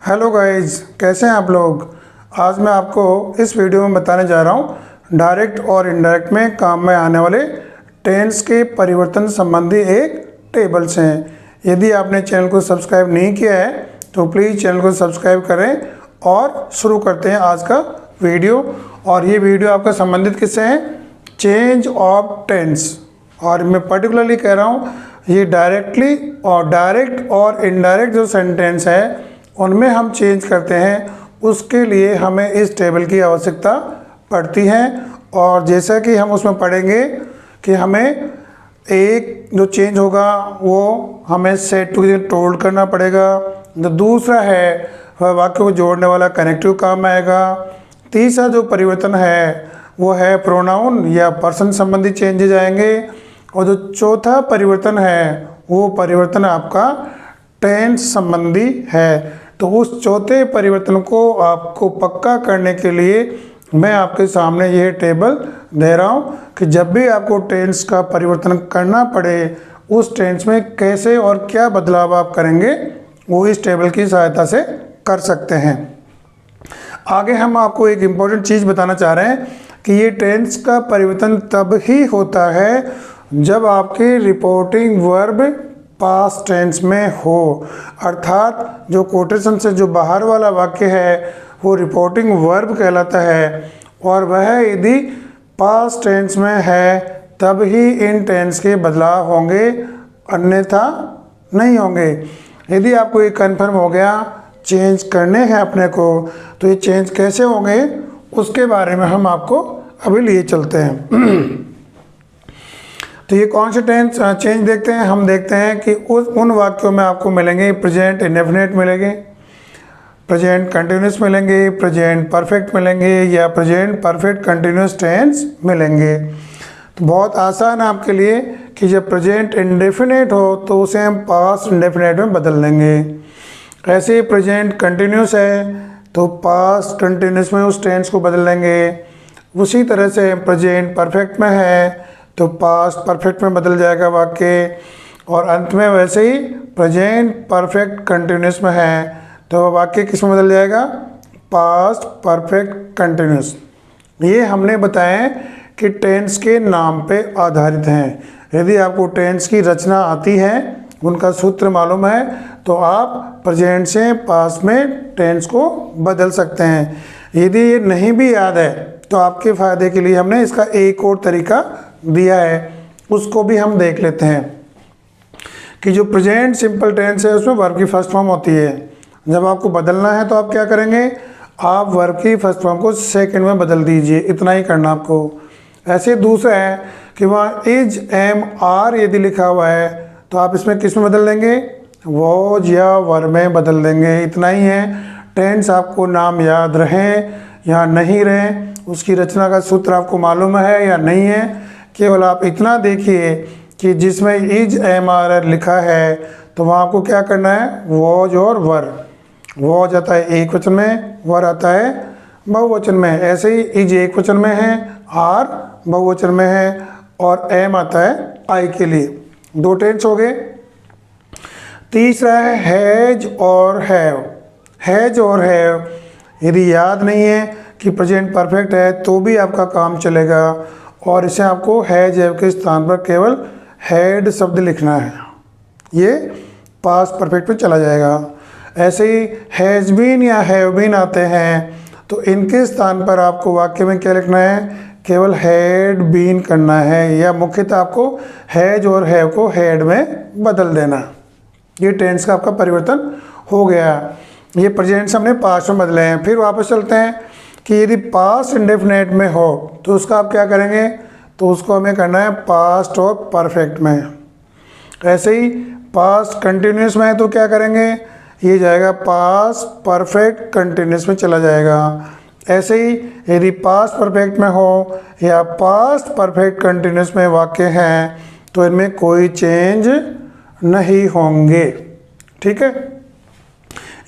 Hello guys, कैसे हैं आप लोग। आज मैं आपको इस वीडियो में बताने जा रहा हूँ डायरेक्ट और इनडायरेक्ट में काम में आने वाले टेंस के परिवर्तन संबंधी एक टेबल्स हैं। यदि आपने चैनल को सब्सक्राइब नहीं किया है तो प्लीज़ चैनल को सब्सक्राइब करें और शुरू करते हैं आज का वीडियो। और ये वीडियो आपका संबंधित किससे है? Change of tense. और मैं पर्टिकुलरली कह रहा हूँ ये डायरेक्ट और इनडायरेक्ट जो सेंटेंस है उनमें हम चेंज करते हैं, उसके लिए हमें इस टेबल की आवश्यकता पड़ती है। और जैसा कि हम उसमें पढ़ेंगे कि हमें एक जो चेंज होगा वो हमें सेट टू टोल्ड करना पड़ेगा। जो दूसरा है वह वाक्य को जोड़ने वाला कनेक्टिव काम आएगा। तीसरा जो परिवर्तन है वो है प्रोनाउन या पर्सन संबंधी चेंजेज आएंगे। और जो चौथा परिवर्तन है वो परिवर्तन आपका टेंस संबंधी है। तो उस चौथे परिवर्तन को आपको पक्का करने के लिए मैं आपके सामने यह टेबल दे रहा हूँ कि जब भी आपको टेंस का परिवर्तन करना पड़े उस टेंस में कैसे और क्या बदलाव आप करेंगे वो इस टेबल की सहायता से कर सकते हैं। आगे हम आपको एक इम्पॉर्टेंट चीज़ बताना चाह रहे हैं कि ये टेंस का परिवर्तन तब ही होता है जब आपकी रिपोर्टिंग वर्ब पास्ट टेंस में हो। अर्थात जो कोटेशन से जो बाहर वाला वाक्य है वो रिपोर्टिंग वर्ब कहलाता है और वह यदि पास्ट टेंस में है तब ही इन टेंस के बदलाव होंगे, अन्यथा नहीं होंगे। यदि आपको ये कन्फर्म हो गया चेंज करने हैं अपने को, तो ये चेंज कैसे होंगे उसके बारे में हम आपको अभी लिए चलते हैं। तो ये कौन से टेंस चेंज देखते हैं? हम देखते हैं कि उन वाक्यों में आपको मिलेंगे प्रेजेंट इंडेफिनिट मिलेंगे, प्रेजेंट कंटिन्यूस मिलेंगे, प्रेजेंट परफेक्ट मिलेंगे या प्रेजेंट परफेक्ट कंटिन्यूस टेंस मिलेंगे। तो बहुत आसान है आपके लिए कि जब प्रेजेंट इंडेफिनिट हो तो उसे हम पास्ट इंडेफिनिट में बदल देंगे। ऐसे ही प्रेजेंट कंटिन्यूस है तो पास्ट कंटिन्यूस में उस टेंस को बदल देंगे। उसी तरह से प्रेजेंट परफेक्ट में है तो पास्ट परफेक्ट में बदल जाएगा वाक्य। और अंत में वैसे ही प्रेजेंट परफेक्ट कंटिन्यूस में है तो वाक्य किस में बदल जाएगा? Past perfect continuous. ये हमने बताया कि टेंस के नाम पे आधारित हैं। यदि आपको टेंस की रचना आती है, उनका सूत्र मालूम है, तो आप प्रेजेंट से पास्ट में टेंस को बदल सकते हैं। यदि ये नहीं भी याद है तो आपके फ़ायदे के लिए हमने इसका एक और तरीका दिया है, उसको भी हम देख लेते हैं कि जो प्रेजेंट सिंपल टेंस है उसमें वर्ब की फर्स्ट फॉर्म होती है। जब आपको बदलना है तो आप क्या करेंगे? आप वर्ब की फर्स्ट फॉर्म को सेकंड में बदल दीजिए, इतना ही करना आपको। ऐसे दूसरा है कि वहाँ इज एम आर यदि लिखा हुआ है तो आप इसमें किस में बदल देंगे? वॉज या वर में बदल देंगे, इतना ही है। टेंस आपको नाम याद रहें या नहीं रहें, उसकी रचना का सूत्र आपको मालूम है या नहीं है, केवल आप इतना देखिए कि जिसमें इज एम आर लिखा है तो वहाँ आपको क्या करना है? वॉज और वर। वॉज आता है एक वचन में, वर आता है बहुवचन में। ऐसे ही इज एक वचन में है, आर बहुवचन में है और एम आता है आई के लिए। दो टेंस हो गए। तीसरा है हैज और हैव। हैज और हैव यदि याद नहीं है कि प्रेजेंट परफेक्ट है तो भी आपका काम चलेगा और इसे आपको हैज हैव के स्थान पर केवल हैड शब्द लिखना है, ये पास्ट परफेक्ट में चला जाएगा। ऐसे ही हैज़ बीन या हैव बीन आते हैं तो इनके स्थान पर आपको वाक्य में क्या लिखना है? केवल हैड बीन करना है या मुख्यतः आपको हैज और हैव को हैड में बदल देना। ये टेंस का आपका परिवर्तन हो गया। ये प्रेजेंट से हमने पास्ट में बदले हैं। फिर वापस चलते हैं कि यदि पास्ट इंडेफिनिट में हो तो उसका आप क्या करेंगे? तो उसको हमें करना है पास्ट और परफेक्ट में। ऐसे ही पास्ट कंटिन्यूस में है तो क्या करेंगे? ये जाएगा पास्ट परफेक्ट कंटिन्यूस में चला जाएगा। ऐसे ही यदि पास्ट परफेक्ट में हो या पास्ट परफेक्ट कंटिन्यूस में वाक्य हैं तो इनमें कोई चेंज नहीं होंगे। ठीक है,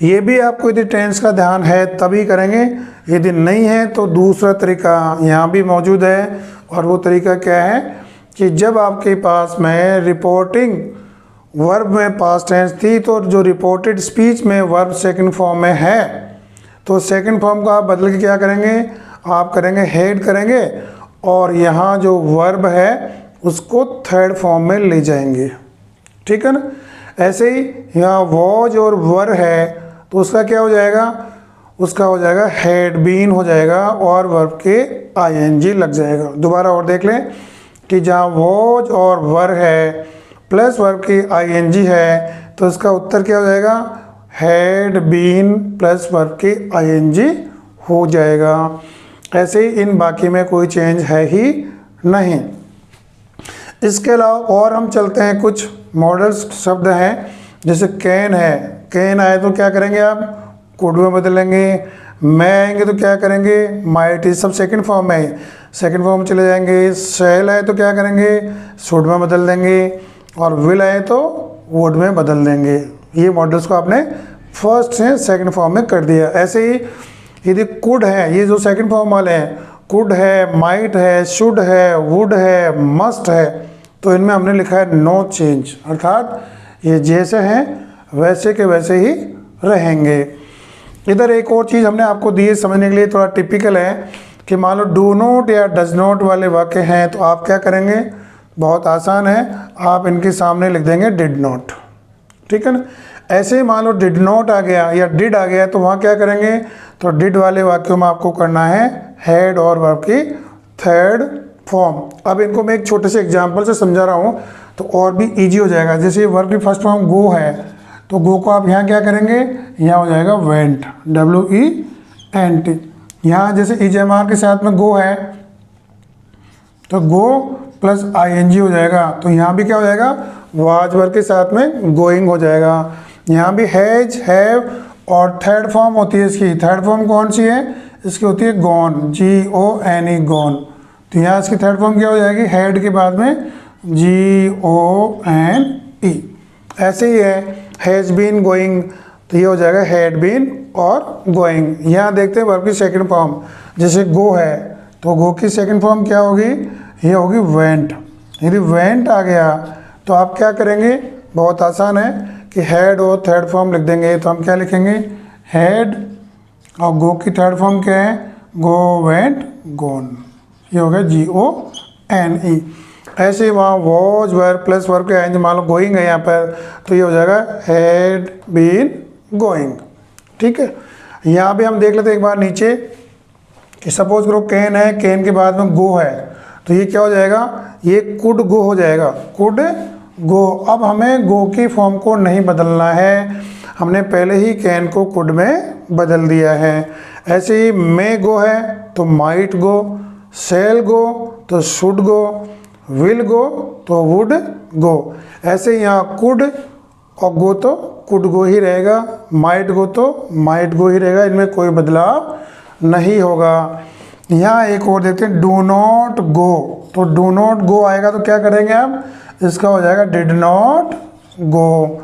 ये भी आपको यदि टेंस का ध्यान है तभी करेंगे, यदि नहीं है तो दूसरा तरीका यहाँ भी मौजूद है। और वो तरीका क्या है कि जब आपके पास में रिपोर्टिंग वर्ब में पास्ट टेंस थी, तो जो रिपोर्टेड स्पीच में वर्ब सेकंड फॉर्म में है, तो सेकंड फॉर्म को आप बदल के क्या करेंगे, आप करेंगे हैड करेंगे, और यहाँ जो वर्ब है उसको थर्ड फॉर्म में ले जाएंगे। ठीक है ना। ऐसे ही यहाँ वॉज और वर है, तो उसका क्या हो जाएगा, उसका हो जाएगा हैड बीन हो जाएगा और वर्ब के आईएनजी लग जाएगा। दोबारा और देख लें कि जहाँ वॉज और वर है प्लस वर्ब की आईएनजी है, तो इसका उत्तर क्या हो जाएगा, हैड बीन प्लस वर्ब की आईएनजी हो जाएगा। ऐसे ही इन बाकी में कोई चेंज है ही नहीं। इसके अलावा और हम चलते हैं, कुछ मॉडल्स शब्द हैं, जैसे कैन है, कैन आए तो क्या करेंगे आप, कुड में बदलेंगे। मैं आएंगे तो क्या करेंगे, माइट, ये सब सेकंड फॉर्म में है, सेकंड फॉर्म में चले जाएंगे। शैल आए तो क्या करेंगे, शुड में बदल देंगे, और विल आए तो वुड में बदल देंगे। ये मॉडल्स को आपने फर्स्ट से सेकंड फॉर्म में कर दिया। ऐसे ही यदि कुड है, ये जो सेकंड फॉर्म वाले हैं, कुड है, माइट है, शुड है, वुड है, मस्ट है, तो इनमें हमने लिखा है नो चेंज, अर्थात ये जैसे हैं वैसे के वैसे ही रहेंगे। इधर एक और चीज़ हमने आपको दी है समझने के लिए, थोड़ा टिपिकल है कि मान लो डू नॉट या डज नॉट वाले वाक्य हैं, तो आप क्या करेंगे, बहुत आसान है, आप इनके सामने लिख देंगे डिड नॉट। ठीक है ना। ऐसे ही मान लो डिड नॉट आ गया या डिड आ गया, तो वहाँ क्या करेंगे, तो डिड वाले वाक्यों में आपको करना है हैड और वर्ब की थर्ड फॉर्म। अब इनको मैं एक छोटे से एग्जांपल से समझा रहा हूँ तो और भी इजी हो जाएगा। जैसे वर्ब की फर्स्ट फॉर्म गो है, तो गो को आप यहाँ क्या करेंगे, यहाँ हो जाएगा वेंट, WENT। यहाँ जैसे EJMR के साथ में गो है, तो गो प्लस ING हो जाएगा, तो यहाँ भी क्या हो जाएगा, वाज वर्ब के साथ में गोइंग हो जाएगा। यहाँ भी हैज, हैव, और थर्ड फॉर्म होती है इसकी, थर्ड फॉर्म कौन सी है, इसकी होती है गॉन, GONE, गॉन। तो यहाँ इसकी थर्ड फॉर्म क्या हो जाएगी, हैड के बाद में GONE। ऐसे ही है हैज़ बीन गोइंग, तो ये हो जाएगा हैड बीन और गोइंग। यहाँ देखते हैं वर्ब की सेकंड फॉर्म, जैसे गो है, तो गो की सेकंड फॉर्म क्या होगी, ये होगी वेंट। यदि वेंट आ गया तो आप क्या करेंगे, बहुत आसान है कि हैड और थर्ड फॉर्म लिख देंगे। तो हम क्या लिखेंगे, हैड, और गो की थर्ड फॉर्म क्या है, गो, वेंट, गोन, ये हो गया GONE। ऐसे ही वहाँ वॉज वर्ब प्लस वर्ब के आएंगे, मान लो गोइंग है यहाँ पर, तो ये हो जाएगा हैड बीन गोइंग। ठीक है। यहाँ भी हम देख लेते हैं एक बार नीचे कि सपोज करो कैन है, कैन के बाद में गो है, तो ये क्या हो जाएगा, ये कुड गो हो जाएगा, कुड गो। अब हमें गो की फॉर्म को नहीं बदलना है, हमने पहले ही कैन को कुड में बदल दिया है। ऐसे ही मे गो है तो माइट गो, शैल गो तो शुड गो, विल गो तो वुड गो। ऐसे यहाँ कुड और गो तो कुड गो ही रहेगा, माइट गो तो माइट गो ही रहेगा, इनमें कोई बदलाव नहीं होगा। यहाँ एक और देखते हैं डू नॉट गो, तो डू नॉट गो आएगा तो क्या करेंगे आप, इसका हो जाएगा डिड नॉट गो।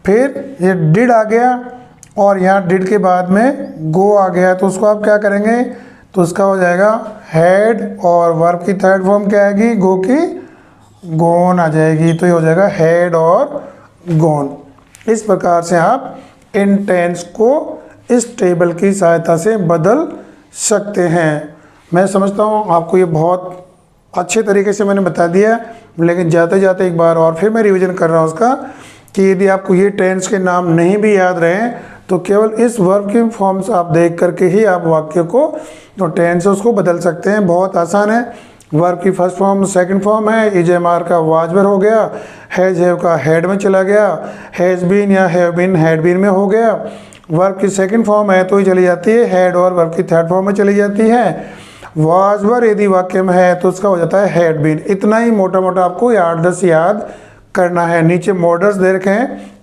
फिर ये डिड आ गया और यहाँ डिड के बाद में गो आ गया, तो उसको आप क्या करेंगे, तो उसका हो जाएगा हैड, और वर्ब की थर्ड फॉर्म क्या आएगी, गो की गोन आ जाएगी, तो ये हो जाएगा हैड और गोन। इस प्रकार से आप इन टेंस को इस टेबल की सहायता से बदल सकते हैं। मैं समझता हूँ आपको ये बहुत अच्छे तरीके से मैंने बता दिया, लेकिन जाते जाते एक बार और फिर मैं रिवीजन कर रहा हूँ उसका, कि यदि आपको ये टेंस के नाम नहीं भी याद रहे तो केवल इस वर्ब की फॉर्म्स आप देख करके ही आप वाक्य को, तो टेंस उसको बदल सकते हैं। बहुत आसान है। वर्ब की फर्स्ट फॉर्म सेकंड फॉर्म है, EJMR का वाज वर्ब हो गया, हैज हैव का हैड में चला गया, हैज बीन या हैव बीन हैड बीन में हो गया। वर्ब की सेकंड फॉर्म है तो ही चली जाती है हैड, और वर्ब की थर्ड फॉर्म में चली जाती है। वाज वर्ब यदि वाक्य में है तो उसका हो जाता है हैड बीन। इतना ही मोटा मोटा आपको 8-10 याद करना है। नीचे मॉडल्स दे रखे हैं,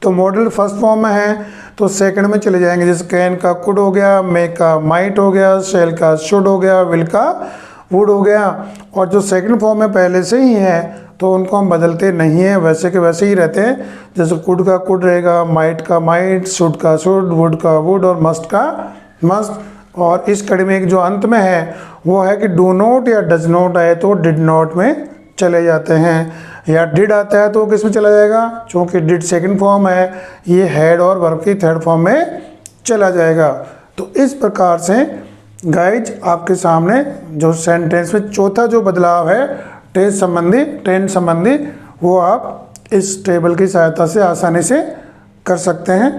तो मॉडल फर्स्ट फॉर्म में है तो सेकंड में चले जाएंगे, जैसे कैन का कुड हो गया, मे का माइट हो गया, शैल का शुड हो गया, विल का वुड हो गया। और जो सेकंड फॉर्म में पहले से ही है तो उनको हम बदलते नहीं हैं, वैसे के वैसे ही रहते हैं। जैसे कुड का कुड रहेगा, माइट का माइट, शुड का शुड, वुड का वुड, और मस्ट का मस्ट। और इस कड़ी में एक जो अंत में है वो है कि डू नॉट या डज नॉट आए तो डिड नॉट में चले जाते हैं। या डिड आता है तो किस में चला जाएगा, चूँकि डिड सेकंड फॉर्म है, ये हैड और वर्ब की थर्ड फॉर्म में चला जाएगा। तो इस प्रकार से गाइज आपके सामने जो सेंटेंस में चौथा जो बदलाव है टेंस संबंधी वो आप इस टेबल की सहायता से आसानी से कर सकते हैं।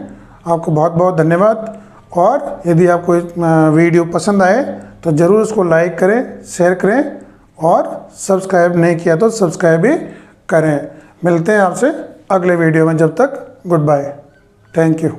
आपको बहुत बहुत धन्यवाद। और यदि आपको वीडियो पसंद आए तो ज़रूर उसको लाइक करें, शेयर करें और सब्सक्राइब नहीं किया तो सब्सक्राइब भी करें। मिलते हैं आपसे अगले वीडियो में, जब तक गुड बाय, थैंक यू।